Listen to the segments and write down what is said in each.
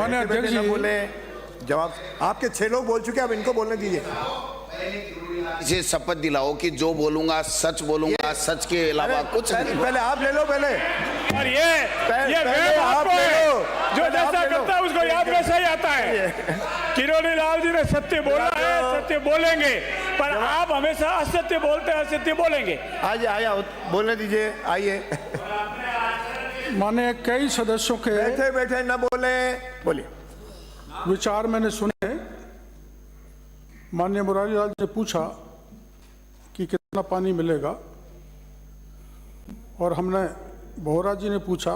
माननीय अध्यक्ष जी, बोले जवाब। आपके 6 लोग बोल चुके, अब इनको बोलने दीजिए। इसे शपथ दिलाओ कि जो बोलूंगा सच बोलूंगा, सच के अलावा कुछ नहीं। पहले आप ले लो, पहले और ये वहम आपको है, जो जैसा करता है उसको याद वैसा ही आता है। किरोड़ी लाल जी ने सत्य बोला है, सत्य बोलेंगे, पर आप हमेशा असत्य बोलते हैं, असत्य बोलेंगे। आइए बोलने दीजिए, आइए। माननीय कई सदस्यों के बैठे बैठे न बोले, बोलिए। विचार मैंने सुने। माननीय मुरारी लाल जी ने पूछा कि कितना पानी मिलेगा, और हमने बोहरा जी ने पूछा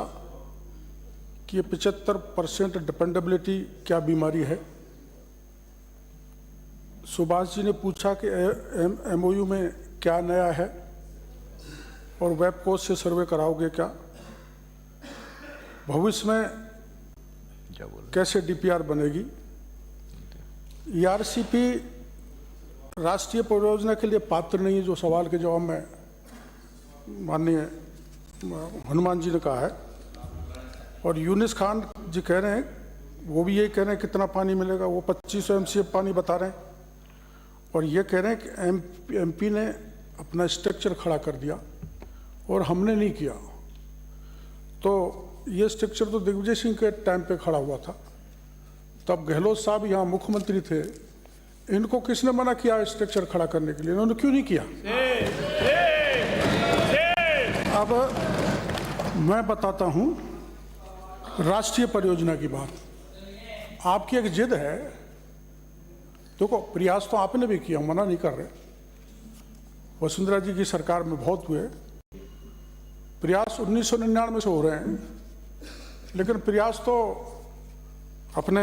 कि ये 75% डिपेंडेबिलिटी क्या बीमारी है। सुभाष जी ने पूछा कि एमओयू में क्या नया है और वेब कोर्स से सर्वे कराओगे क्या, भविष्य में कैसे डीपीआर बनेगी। ईआरसीपी राष्ट्रीय परियोजना के लिए पात्र नहीं है, जो सवाल के जवाब में माननीय हनुमान जी ने कहा है। और यूनिस खान जी कह रहे हैं, वो भी यही कह रहे हैं कितना पानी मिलेगा, वो 2500 MCF पानी बता रहे हैं, और ये कह रहे हैं कि एमपी ने अपना स्ट्रक्चर खड़ा कर दिया और हमने नहीं किया। तो ये स्ट्रक्चर तो दिग्विजय सिंह के टाइम पे खड़ा हुआ था, तब गहलोत साहब यहाँ मुख्यमंत्री थे, इनको किसने मना किया स्ट्रक्चर खड़ा करने के लिए, इन्होंने क्यों नहीं किया। अब मैं बताता हूँ राष्ट्रीय परियोजना की बात। आपकी एक जिद है, देखो प्रयास तो आपने भी किया, मना नहीं कर रहे, वसुंधरा जी की सरकार में बहुत हुए प्रयास, 1999 से हो रहे हैं, लेकिन प्रयास तो अपने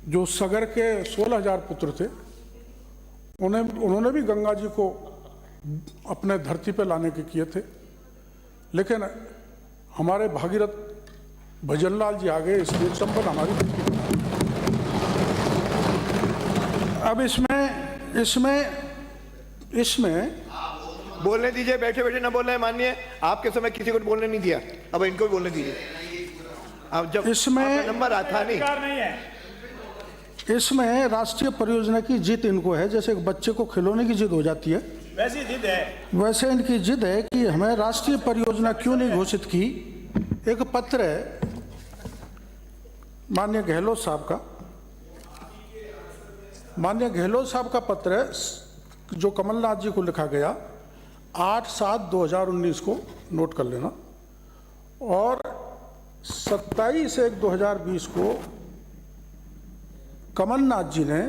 जो सगर के 16,000 पुत्र थे, उन्होंने भी गंगा जी को अपने धरती पे लाने के किए थे, लेकिन हमारे भागीरथ भजनलाल जी आ गए, इसलिए संपन्न हमारी बनती। अब इसमें बोलने दीजिए, बैठे बैठे ना बोलना है। माननीय, आपके समय किसी को बोलने नहीं दिया, अब इनको भी बोलने दीजिए। अब जब इसमें नंबर आता नहीं है, इसमें राष्ट्रीय परियोजना की जिद इनको है, जैसे एक बच्चे को खिलौने की जिद हो जाती है, वैसी जिद है, वैसे इनकी जिद है कि हमें राष्ट्रीय परियोजना क्यों नहीं घोषित की। एक पत्र है माननीय गहलोत साहब का, माननीय गहलोत साहब का पत्र है जो कमलनाथ जी को लिखा गया 8/7/2019 को नोट कर लेना, और 27/1/2020 को कमलनाथ जी ने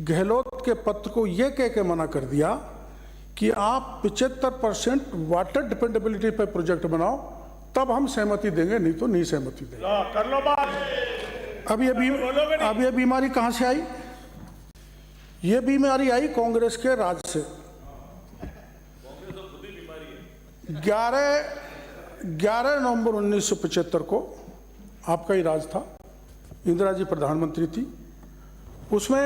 गहलोत के पत्र को यह कह के मना कर दिया कि आप 75% वाटर डिपेंडेबिलिटी पर प्रोजेक्ट बनाओ, तब हम सहमति देंगे, नहीं तो नहीं सहमति देंगे। कर लो बात। अब ये बीमारी कहां से आई? ये बीमारी आई कांग्रेस के राज से। 11 नवंबर 1975 को आपका ही राज था, इंदिरा जी प्रधानमंत्री थी, उसमें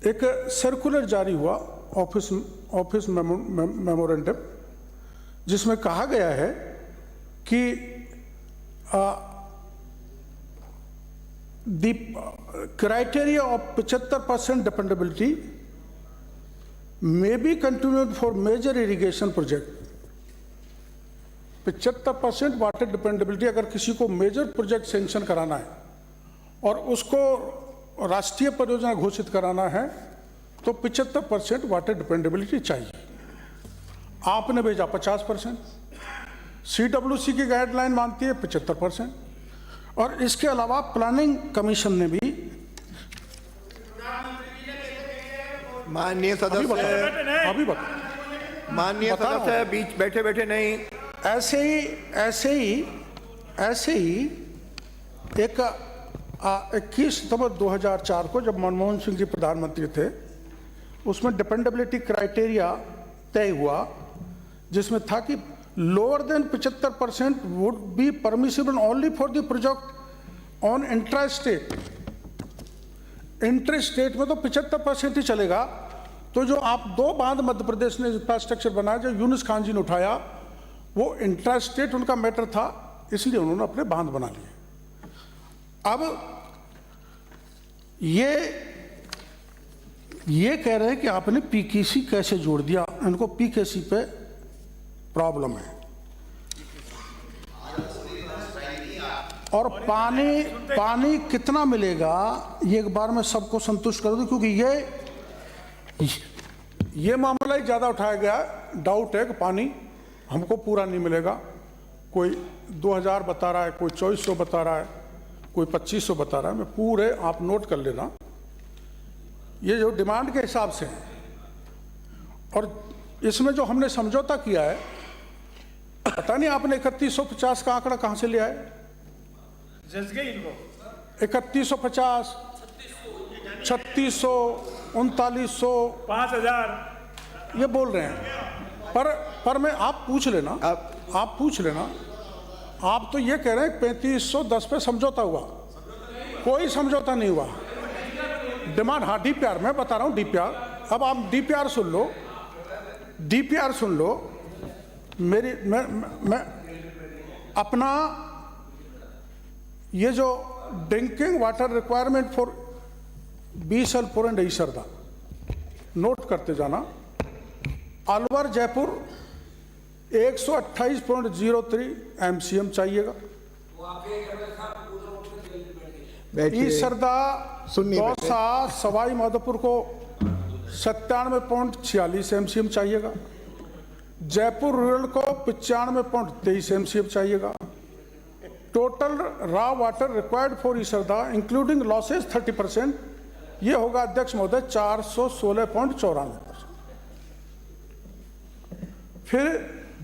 एक सर्कुलर जारी हुआ, ऑफिस मेमोरेंडम, जिसमें कहा गया है कि the criteria of 75% dependability may be continued for major irrigation project। 75% water dependability अगर किसी को मेजर प्रोजेक्ट सेंक्शन कराना है और उसको राष्ट्रीय परियोजना घोषित कराना है तो 75% वाटर डिपेंडेबिलिटी चाहिए। आपने भेजा 50%, CWC की गाइडलाइन मानती है 75%, और इसके अलावा प्लानिंग कमीशन ने भी। माननीय सदस्य, अभी बता माननीय सदस्य बीच बैठे बैठे नहीं। ऐसे ही एक 21 सितंबर 2004 को जब मनमोहन सिंह जी प्रधानमंत्री थे, उसमें डिपेंडेबिलिटी क्राइटेरिया तय हुआ, जिसमें था कि lower than 75% would be permissible only for the project on intrastate। Intrastate में तो 75% ही चलेगा। तो जो आप 2 बांध मध्य प्रदेश ने इंफ्रास्ट्रक्चर बनाया, जो यूनुस खान जी ने उठाया, वो इंट्रास्टेट उनका मैटर था, इसलिए उन्होंने अपने बांध बना लिए। अब ये कह रहे हैं कि आपने पीकेसी कैसे जोड़ दिया, इनको पीकेसी पे प्रॉब्लम है। और पानी कितना मिलेगा ये एक बार में सबको संतुष्ट कर दूं, क्योंकि ये मामला ही ज़्यादा उठाया गया। डाउट है कि पानी हमको पूरा नहीं मिलेगा। कोई 2000 बता रहा है, कोई 2400 बता रहा है, कोई 2500 बता रहा है। मैं पूरे आप नोट कर लेना, ये जो डिमांड के हिसाब से है। और इसमें जो हमने समझौता किया है, पता नहीं आपने 3150 का आंकड़ा कहाँ से लिया है। 3150, 3600, 3900, 5000 ये बोल रहे हैं। पर मैं आप पूछ लेना, आप पूछ लेना। आप तो ये कह रहे हैं 3510 पे समझौता हुआ, कोई समझौता नहीं हुआ। डिमांड, हाँ डीपीआर, मैं बता रहा हूँ डीपीआर। अब आप डीपीआर सुन लो, डीपीआर सुन लो मेरी। मैं अपना ये जो drinking water requirement for Bisalpur and Isarda note करते जाना। अलवर जयपुर 128.03 MCM चाहिएगा। ईसरदा दौसा सवाई माधोपुर को 97.46 MCM चाहिएगा। जयपुर रूरल को 95.23 MCM चाहिएगा। Total raw water required for Isarda including losses 30%, ये होगा अध्यक्ष महोदय 416.94। फिर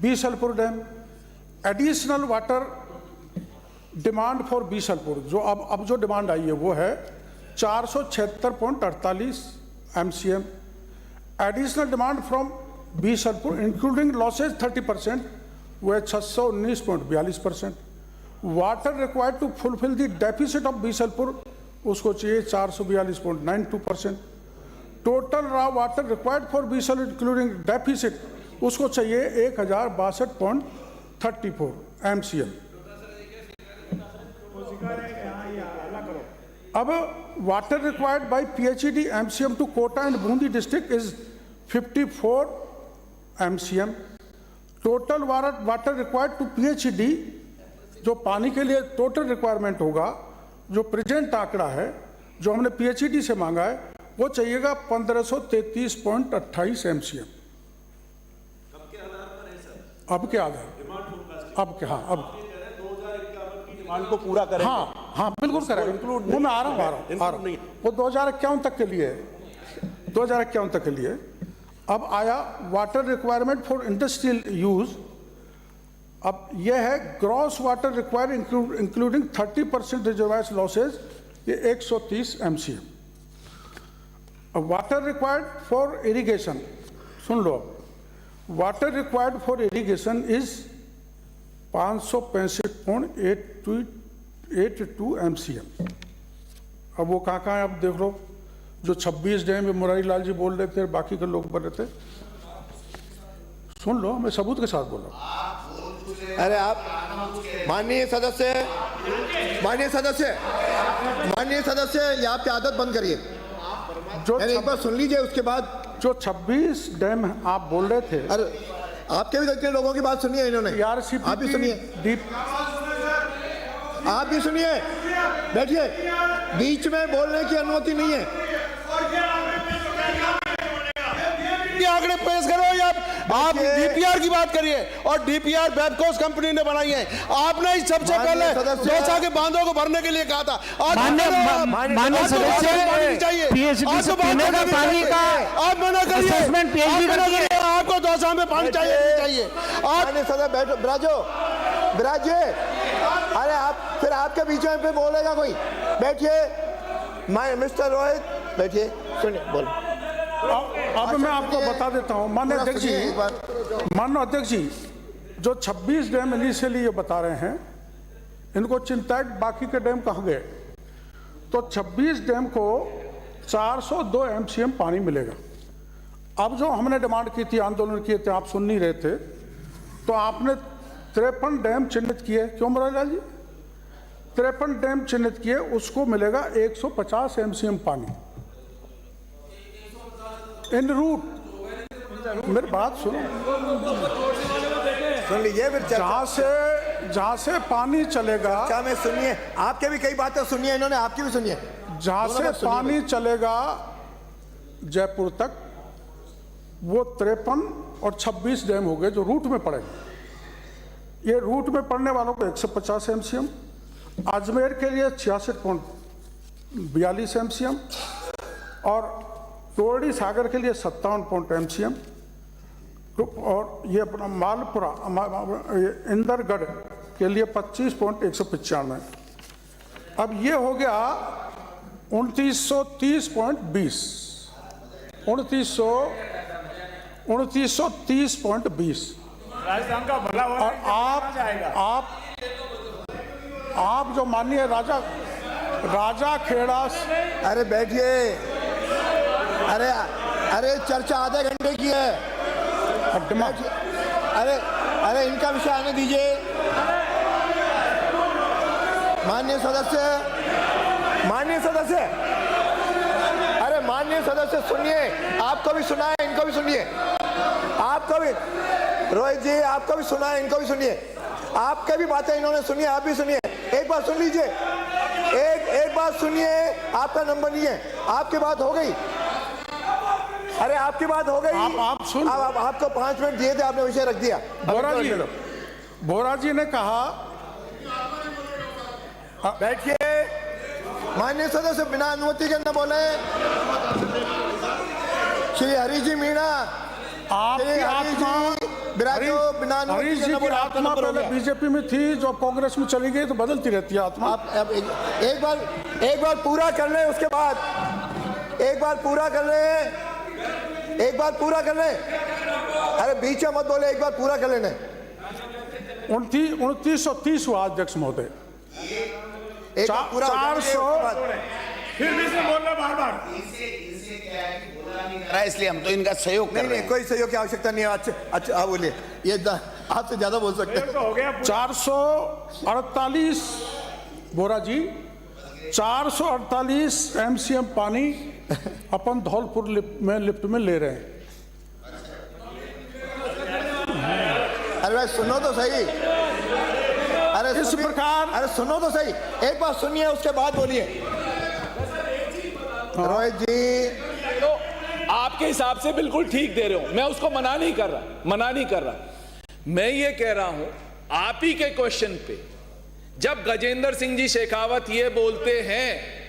Bisalpur dam additional water demand for Bisalpur, जो अब जो डिमांड आई है वो है 476.48 MCM। Additional demand from Bisalpur including losses 30%, वो है 619.42%। Water required to fulfil the deficit of Bisalpur, उसको चाहिए 442.92%। Total raw water required for Bisalpur including deficit, उसको चाहिए 1062.34 MCM। अब water required by PHED MCM to Kota and Bundi district is 54 MCM। Total water required to PHED, जो पानी के लिए टोटल रिक्वायरमेंट होगा, जो प्रेजेंट आंकड़ा है जो हमने PHED से मांगा है, वो चाहिएगा 1533.28 MCM। अब क्या आधार, अब क्या, हाँ अब डिमांड को पूरा करें। हाँ बिल्कुल करें, वो मैं आ रहा हूँ। वो 2051 तक के लिए, 2051 तक के लिए। अब आया water requirement for industrial use. अब यह है gross water require including 30% reservoirs losses, ये 130 MCM। अब water required for irrigation, soon low, water required for irrigation is 565.82 MCM। अब वो कहाँ है, अब देख लो। जो 26 डैम मुरारी लाल जी बोल रहे थे, बाकी के लोग बोल रहे थे, सुन लो, मैं सबूत के साथ बोल रहा हूँ। अरे आप माननीय सदस्य, ये आपकी आदत बंद करिए। जो एक बार सुन लीजिए, उसके बाद जो 26 डैम आप बोल रहे थे, अरे आपके भी तो इतने लोगों की बात सुनी है इन्होंने। PRCP आप भी सुनिए, आप भी सुनिए, बैठिए, बीच में बोलने की अनुमति नहीं है। आंकड़े पेश करो, या आप डीपीआर की बात करिए, और डीपीआर बैबकोस कंपनी ने बनाई है। आपने ही सबसे पहले दौसा के बांधों को भरने के लिए कहा था। माननीय सदस्य, PHED से पीने का पानी का आप मना करिए, आपको दौसा में पानी चाहिए नहीं चाहिए। माननीय सदस्य बैठो, विराजिए। अरे आप फिर आपके बीच में पे बोलेगा कोई, बैठिए। मिस्टर रोहित बैठिए, सुनिए, बोलो। अब मैं आपको बता देता हूं, माननीय अध्यक्ष जी, जो 26 डैम इनिशियली ये बता रहे हैं, इनको चिंता है बाकी के डैम कहाँ गए। तो 26 डैम को 402 MCM पानी मिलेगा। अब जो हमने डिमांड की थी, आंदोलन किए थे, आप सुन नहीं रहे थे, तो आपने 53 डैम चिन्हित किए। क्यों मुरारी लाल जी? 53 डैम चिन्हित किए, उसको मिलेगा 150 एमसीएम पानी इन रूट। मेरी बात सुनो, सुन लीजिए फिर जहां से पानी चलेगा, क्या में सुनिए, आपके भी कई बातें सुनिए, इन्होंने आपकी भी सुनिए। जहां से पानी चलेगा जयपुर तक, वो 53 और 26 डैम हो गए जो रूट में पड़ेंगे। ये रूट में पड़ने वालों को 150 एमसीएम, अजमेर के लिए 66.42 एमसीएम और तोरड़ी सागर के लिए 57 एमसीएम, और ये अपना मालपुरा इंदरगढ़ के लिए 25.195। अब ये हो गया 2930.20, 2930.20। राजस्थान का भला हो और आप जो माननीय राजा खेड़ा, अरे बैठिए, अरे चर्चा आधे घंटे की है। बैठिए। अरे इनका विषय आने दीजिए। माननीय सदस्य, अरे माननीय सदस्य सुनिए, आपको भी सुना है, इनको भी सुनिए, आपको भी, रोहित जी आपको भी सुना है, इनको भी सुनिए। आपके भी बातें इन्होंने सुनी, आप भी सुनिए। एक बार सुन लीजिए, एक बात सुनिए। आपका नंबर नहीं है, आपकी बात हो गई। अरे आपकी बात हो गई, आप सुन, आपको 5 मिनट दिए थे, आपने विषय रख दिया। बोरा जी ने कहा, बैठिए। माननीय सदस्य बिना अनुमति के न बोले। श्री हरि जी मीणा, आपकी आत्मा, हरीश जी की आत्मा पहले बीजेपी में थी, जो कांग्रेस में चली गई तो बदलती रहती है आत्मा। आप एक बार पूरा कर ले, उसके बाद एक बार पूरा कर ले। अरे बीच में मत बोले, एक बार पूरा कर लेने। 2930 हुआ अध्यक्ष महोदय। एक बार पूरा 400 फिर भी से बोल रहे बार-बार। इसलिए हम तो इनका सहयोग कर रहे हैं। कोई सहयोग की आवश्यकता नहीं है। अच्छा आप बोलिए, ये आपसे ज्यादा बोल सकते हैं। तो हो गया 448 बोरा जी, 448 एमसीएम पानी अपन धौलपुर लिफ्ट में ले रहे हैं। अरे भाई सुनो तो सही। अरे इस प्रकार, अरे सुनो तो सही, एक बार सुनिए, उसके बाद बोलिए। रोहित जी, तो आपके हिसाब से बिल्कुल ठीक दे रहे हो, मैं उसको मना नहीं कर रहा। मैं ये कह रहा हूं, आप ही के क्वेश्चन पे जब गजेंद्र सिंह जी शेखावत ये बोलते हैं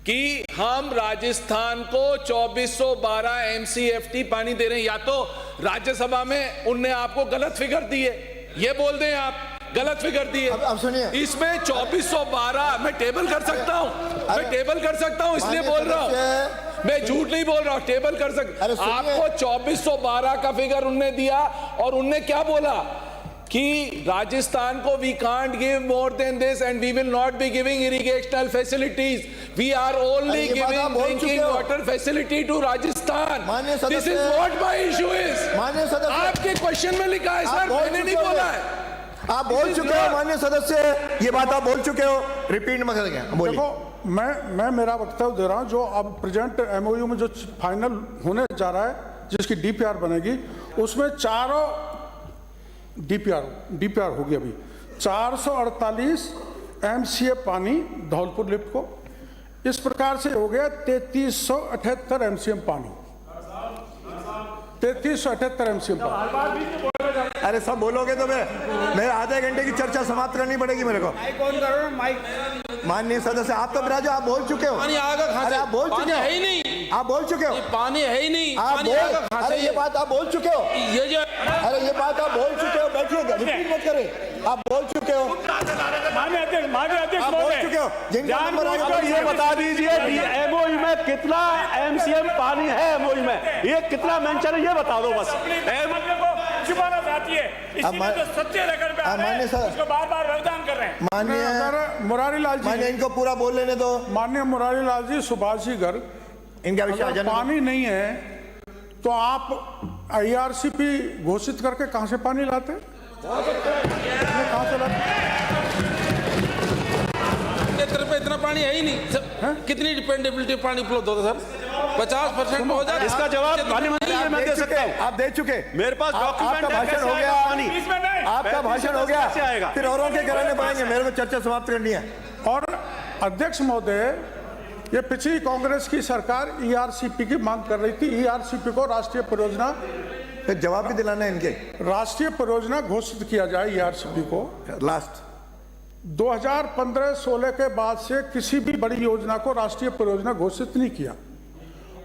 कि हम राजस्थान को 2412 MCFT पानी दे रहे हैं, या तो राज्यसभा में उनने आपको गलत फिगर दिए, ये बोल दें आप गलत फिगर दिए। अब सुनिए, इसमें 2412 मैं टेबल कर सकता हूं, इसलिए बोल रहा हूं, मैं झूठ नहीं बोल रहा हूं, टेबल कर सकता। आपको 2412 का फिगर उनने दिया, और उनने क्या बोला कि राजस्थान को we can't give more than this and we will not be giving irrigational facilities, we are only giving drinking water facility to Rajasthan. This is what my issue is. आपके क्वेश्चन में लिखा है सर, मैंने नहीं बोला है। आप बोल चुके हो माननीय सदस्य, ये बात आप बोल चुके हो, रिपीट मत करेंगे। देखो, मैं मेरा वक्तव्य दे रहा हूं, जो अब प्रेजेंट MOU में जो फाइनल होने जा रहा है, जिसकी DPR बनेगी, उसमें चारों DPR होगी। अभी 448 MCF पानी धौलपुर लिफ्ट को, इस प्रकार से हो गया 3378 MCM पानी, 3378 MCM पानी। अरे सब बोलोगे तो मैं आधे घंटे की चर्चा समाप्त करनी पड़ेगी मेरे को। माइक ऑन करो ना, माइक। माननीय सदस्य, आप तो बिराजो, आप बोल चुके हो। अरे आप बोल चुके हो, है ही नहीं, आप बोल चुके हो, पानी है ही नहीं, अरे ये बात आप बोल चुके हो, अरे ये बात आप बोल चुके हो। बैठिएगा, रिपीट मत करें, आप बोल चुके हो। माननीय अध्यक्ष आप बोल चुके हो। जिनका नंबर आएगा तो ये बता दीजिए MOU में कितना MCM पानी है, MOU में ये कितना मेंशन है, ये बता दो बस। छुपाना चाहती है, इसलिए तो सच्चे रेकॉर्ड पे आ रहे हैं, उसको बार-बार व्यवधान कर रहे हैं। माननीय मुरारी लाल जी, इनको पूरा बोल लेने दो। माननीय मुरारी लाल जी, सुभाष जी गर्ग, इनका विषय पानी नहीं है तो आप IRCP घोषित करके कहां से पानी लाते? कहां से लाते? क्षेत्र पे इतना पानी है ही नहीं। कितनी डिपेंडेबिलिटी पानी उपलब्ध होता सर? 50% हो जाए। इसका जवाब माननीय मंत्री जी मैं दे सकता हूँ। आप दे चुके, मेरे पास डॉक्यूमेंट आपका है, भाषण कैसे हो आएगा गया, पानी? आपका भाषण हो कैसे आएगा? गया, फिर औरों के घराने पाएंगे। मेरे को चर्चा समाप्त करनी है। और अध्यक्ष महोदय, ये पिछली कांग्रेस की सरकार ईआरसीपी की मांग कर रही थी। ईआरसीपी को राष्ट्रीय परियोजना, फिर जवाब भी दिलाना है इनके। राष्ट्रीय परियोजना घोषित किया जाए ईआरसीपी को। लास्ट 2015-16 के बाद से किसी भी बड़ी योजना को राष्ट्रीय परियोजना घोषित नहीं किया।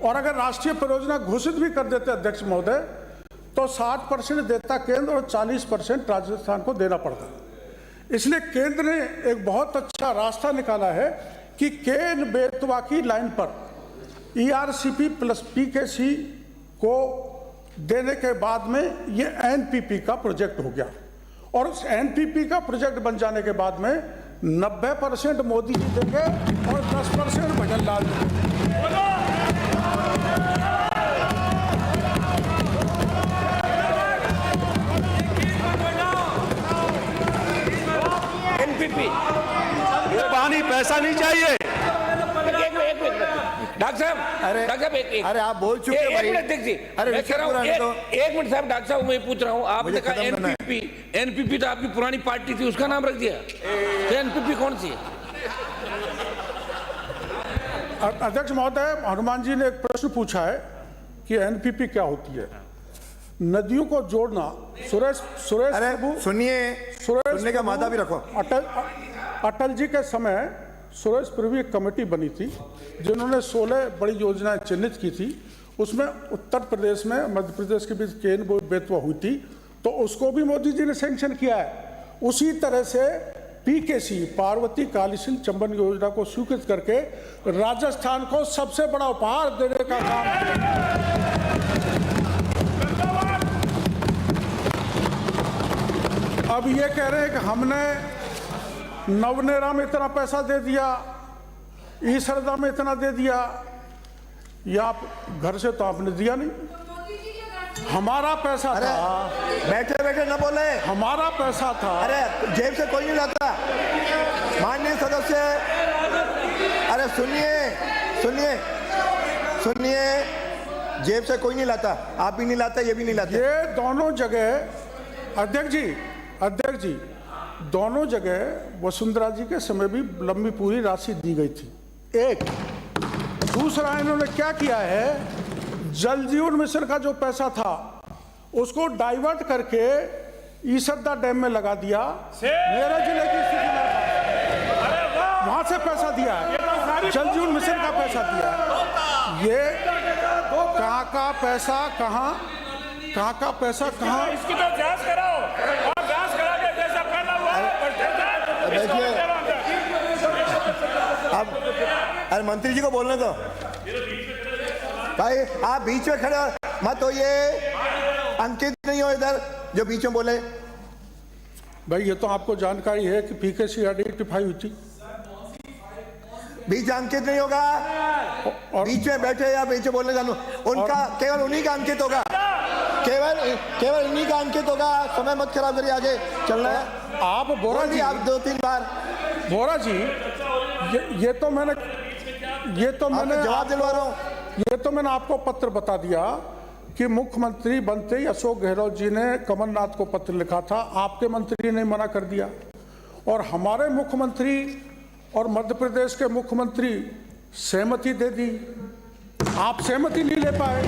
और अगर राष्ट्रीय परियोजना घोषित भी कर देते अध्यक्ष महोदय, तो 60% देता केंद्र और 40% राजस्थान को देना पड़ता। इसलिए केंद्र ने एक बहुत अच्छा रास्ता निकाला है कि केन बेतवा की लाइन पर ईआरसीपी प्लस पीकेसी को देने के बाद में ये एनपीपी का प्रोजेक्ट हो गया। और उस एनपीपी का प्रोजेक्ट बन जाने के बाद में 90% मोदी जी देंगे और 10% भजन लाल देंगे। एनपीपी पानी पैसा नहीं चाहिए। डॉक्टर साहब, अरे आप बोल चुके एक भाई। मिनट देखिए, अरे मैं कह रहा हूँ एक मिनट साहब, डॉक्टर साहब मैं पूछ रहा हूँ, आपने कहा खत्म करना है। एनपीपी तो आपकी पुरानी पार्टी थी, उसका नाम रख दिया, तो एनपीपी कौन सी है? अध्यक्ष महोदय, हनुमान जी ने एक प्रश्न पूछा है कि एनपीपी क्या होती है। नदियों को जोड़ना। सुरेश अरे प्रभु, सुनिए, सुनने का मादा भी रखो। अटल जी के समय सुरेश प्रभु एक कमेटी बनी थी जिन्होंने 16 बड़ी योजनाएं चिन्हित की थी। उसमें उत्तर प्रदेश में मध्य प्रदेश के बीच केन बेतवा हुई थी, तो उसको भी मोदी जी ने सैंक्शन किया है। उसी तरह से पीकेसी पार्वती कालीसिंध चंबल योजना को स्वीकृत करके राजस्थान को सबसे बड़ा उपहार देने का काम। अब ये कह रहे हैं कि हमने नवनेरा में इतना पैसा दे दिया, ईसरदा में इतना दे दिया, या आप घर से तो आपने दिया नहीं। हमारा पैसा था। बैठे बैठे न बोले, हमारा पैसा था। अरे जेब से कोई नहीं लाता। माननीय सदस्य, अरे सुनिए सुनिए सुनिए, जेब से कोई नहीं लाता, आप भी नहीं लाता, ये भी नहीं लाते। ये दोनों जगह अध्यक्ष जी दोनों जगह वसुंधरा जी के समय भी लंबी पूरी राशि दी गई थी। एक दूसरा, इन्होंने क्या किया है, जल जीवन मिशन का जो पैसा था उसको डाइवर्ट करके ईसरदा डैम में लगा दिया। मेरठ जिले की स्थिति में वहां से पैसा दिया है, जल जीवन मिशन का पैसा दिया है। ये कहाँ का पैसा कहाँ का पैसा कहाँ? इसकी तो जांच कराओ, और जांच करा के जैसा पहला हुआ देखिए, अब अरे मंत्री जी को बोलने दो भाई, आप बीच में खड़े मत हो। ये अंकित नहीं हो इधर जो बीच में बोले। भाई ये तो आपको जानकारी है कि पीकेसी आइडेंटिफाई हुई थी। बीच अंकित नहीं होगा, और बीच में बैठे या बीच में बोलने जानू, उनका केवल उन्हीं का अंकित होगा, केवल इन्हीं का अंकित होगा। समय मत खराब करिए, आगे चलना है। आप बोरा जी, आप 2-3 बार बोरा जी, ये तो मैंने जवाब दिलवा रहा हूँ। ये तो मैंने आपको पत्र बता दिया कि मुख्यमंत्री बनते ही अशोक गहलोत जी ने कमलनाथ को पत्र लिखा था, आपके मंत्री ने मना कर दिया। और हमारे मुख्यमंत्री और मध्य प्रदेश के मुख्यमंत्री सहमति दे दी, आप सहमति नहीं ले पाए।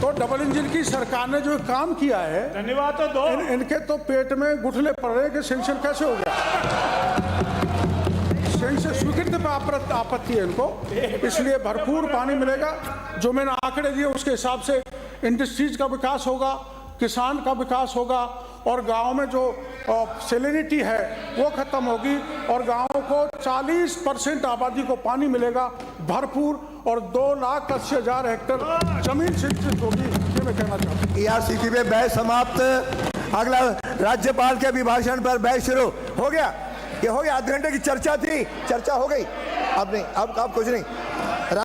तो डबल इंजन की सरकार ने जो काम किया है, धन्यवाद तो दो। इनके तो पेट में गुठले पड़ रहे हैं कि सेंक्शन कैसे हो गया। सेंक्शन स्वीकृति पर आपत्ति है इनको, इसलिए भरपूर पानी मिलेगा। जो मैंने आंकड़े दिए उसके हिसाब से इंडस्ट्रीज का विकास होगा, किसान का विकास होगा, और गांव में जो सैलिनिटी है वो खत्म होगी, और गांवों को 40% आबादी को पानी मिलेगा भरपूर, और 2,80,000 हेक्टेयर जमीन सिंचित होगी। ये मैं कहना चाहता हूँ। ईआरसीपी पे बहस समाप्त। अगला राज्यपाल के अभिभाषण पर बहस शुरू हो गया। ये हो गया, आधे घंटे की चर्चा थी, चर्चा हो गई। अब नहीं, अब कुछ नहीं।